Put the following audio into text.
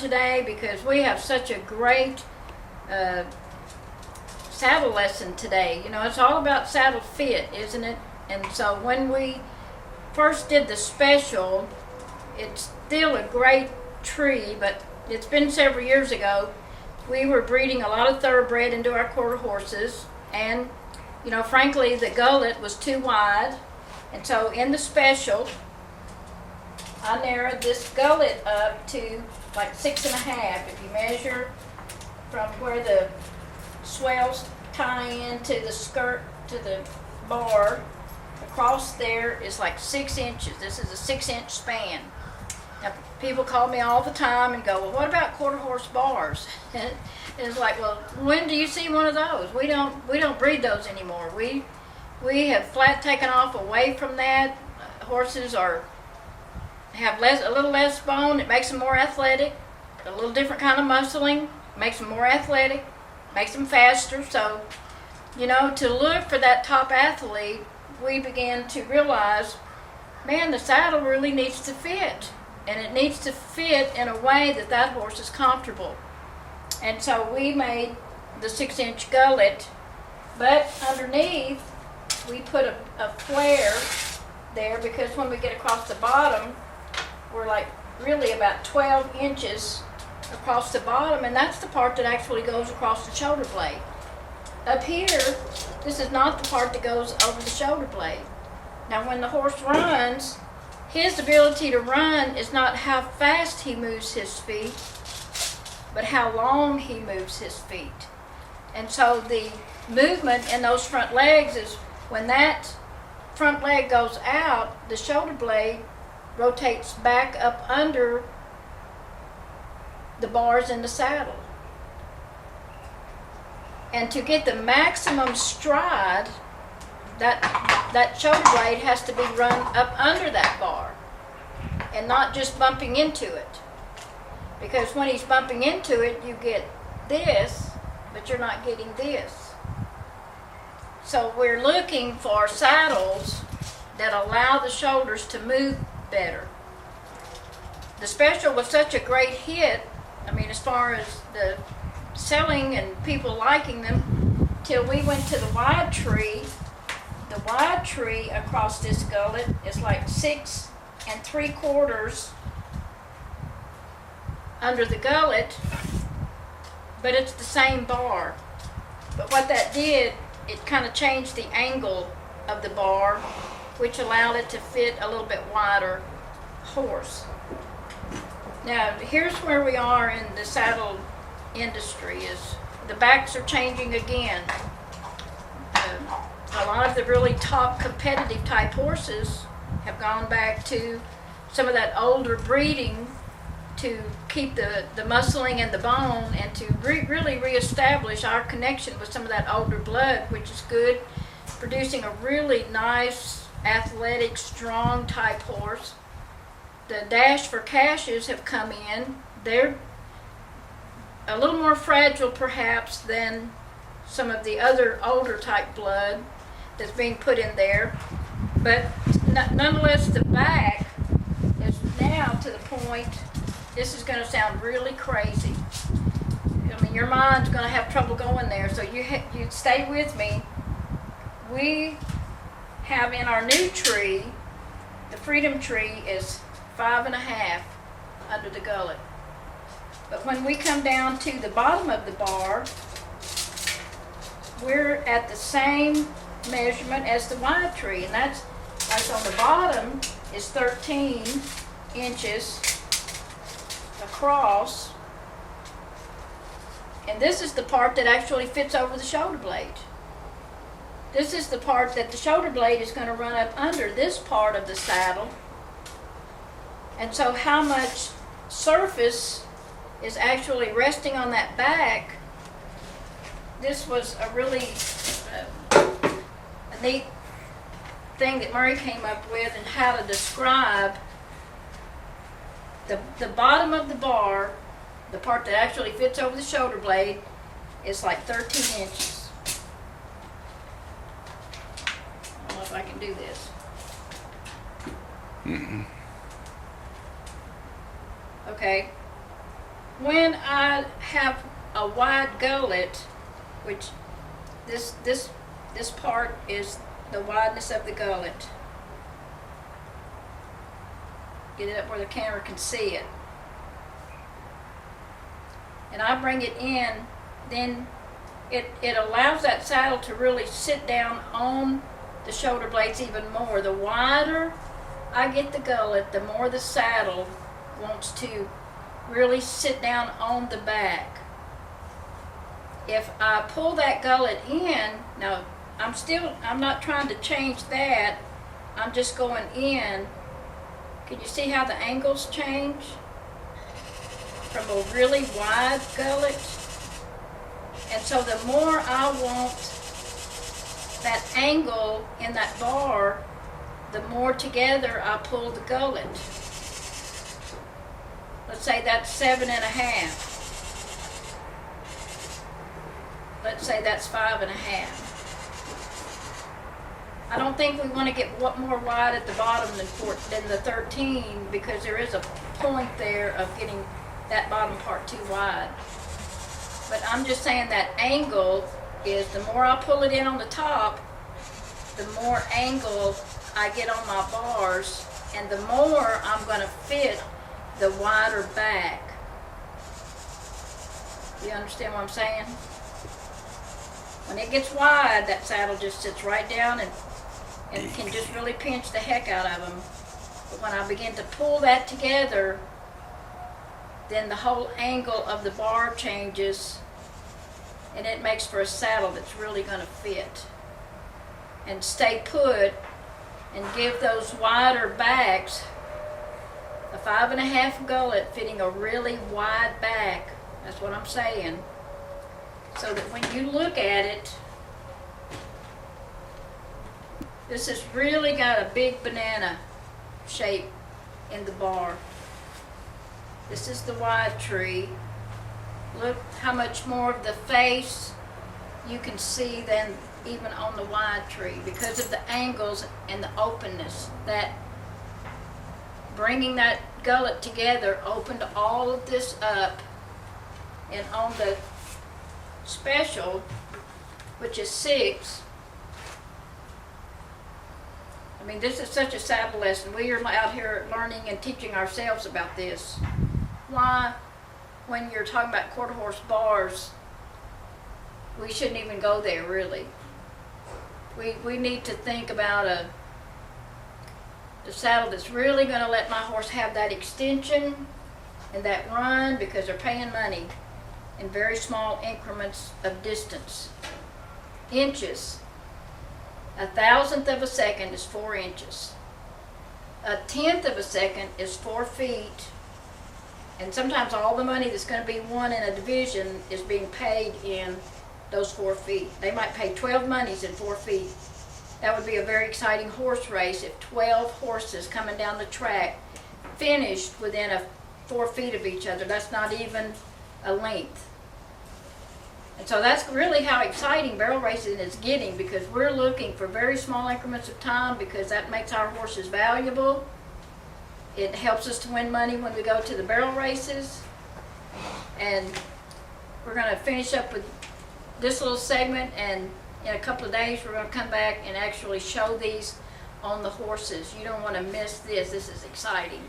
today because we have such a great saddle lesson today. You know, it's all about saddle fit, isn't it? And so when we first did the special, it's still a great tree, but it's been several years ago. We were breeding a lot of thoroughbred into our quarter horses, and you know, frankly, the gullet was too wide, and so in the special, I narrowed this gullet up to like 6.5. If you measure from where the swells tie into the skirt to the bar, across there is like 6 inches. This is a 6-inch span. Now, people call me all the time and go, well, what about quarter horse bars? And it's like, well, when do you see one of those? We don't breed those anymore. We have flat taken off away from that. Horses have a little less bone. It makes them more athletic. A little different kind of muscling makes them more athletic, makes them faster. So, you know, to look for that top athlete, we began to realize, man, the saddle really needs to fit. And it needs to fit in a way that that horse is comfortable. And so we made the 6-inch gullet, but underneath we put a flare there, because when we get across the bottom, we're like really about 12 inches across the bottom, and that's the part that actually goes across the shoulder blade. Up here, this is not the part that goes over the shoulder blade. Now when the horse runs, his ability to run is not how fast he moves his feet, but how long he moves his feet. And so the movement in those front legs is when that front leg goes out, the shoulder blade rotates back up under the bars in the saddle. And to get the maximum stride, that shoulder blade has to be run up under that bar and not just bumping into it. Because when he's bumping into it, you get this, but you're not getting this. So we're looking for saddles that allow the shoulders to move better. The special was such a great hit, I mean, as far as the selling and people liking them, till we went to the wide tree. The wide tree across this gullet is like 6 3/4 under the gullet, but it's the same bar. But what that did, it kind of changed the angle of the bar, which allowed it to fit a little bit wider horse. Now, here's where we are in the saddle industry, is the backs are changing again. A lot of the really top competitive type horses have gone back to some of that older breeding to keep the muscling and the bone, and to really reestablish our connection with some of that older blood, which is good, producing a really nice, athletic, strong type horse. The dash for cashes have come in. They're a little more fragile perhaps than some of the other older type blood that's being put in there, but nonetheless the back is now to the point, this is going to sound really crazy. I mean, your mind's going to have trouble going there, so you stay with me. We have in our new tree, the Freedom tree is 5.5 under the gullet. But when we come down to the bottom of the bar, we're at the same measurement as the wide tree, and that's like on the bottom is 13 inches across, and this is the part that actually fits over the shoulder blade. This is the part that the shoulder blade is going to run up under this part of the saddle. And so how much surface is actually resting on that back, this was a really a neat thing that Murray came up with, and how to describe the bottom of the bar, the part that actually fits over the shoulder blade, is like 13 inches. I don't know if I can do this. Okay. when I have a wide gullet, which this part is the wideness of the gullet. Get it up where the camera can see it. And I bring it in, then it allows that saddle to really sit down on the shoulder blades even more. The wider I get the gullet, the more the saddle wants to really sit down on the back. If I pull that gullet in, now I'm not trying to change that, I'm just going in. Can you see how the angles change? From a really wide gullet. And so the more I want that angle in that bar, the more together I pull the gullet. Let's say that's 7.5. Let's say that's 5.5. I don't think we want to get more wide at the bottom than the 13, because there is a point there of getting that bottom part too wide. But I'm just saying that angle is, the more I pull it in on the top, the more angle I get on my bars, and the more I'm going to fit the wider back. You understand what I'm saying? When it gets wide, that saddle just sits right down and can just really pinch the heck out of them. But when I begin to pull that together, then the whole angle of the bar changes, and it makes for a saddle that's really going to fit and stay put and give those wider backs. A 5.5 gullet fitting a really wide back, that's what I'm saying, so that when you look at it, this has really got a big banana shape in the bar. This is the wide tree. Look how much more of the face you can see than even on the wide tree, because of the angles and the openness. That bringing that gullet together opened all of this up. And on the special, which is 6, I mean, this is such a saddle lesson. We are out here learning and teaching ourselves about this. Why, when you're talking about quarter horse bars, we shouldn't even go there, really. We need to think about the saddle that's really going to let my horse have that extension and that run, because they're paying money in very small increments of distance. Inches. 1,000th of a second is 4 inches. 1/10 of a second is 4 feet. And sometimes all the money that's going to be won in a division is being paid in those 4 feet. They might pay 12 monies in 4 feet. That would be a very exciting horse race if 12 horses coming down the track finished within 4 feet of each other. That's not even a length. And so that's really how exciting barrel racing is getting, because we're looking for very small increments of time, because that makes our horses valuable. It helps us to win money when we go to the barrel races. And we're going to finish up with this little segment, and in a couple of days we're going to come back and actually show these on the horses. You don't want to miss this. This is exciting.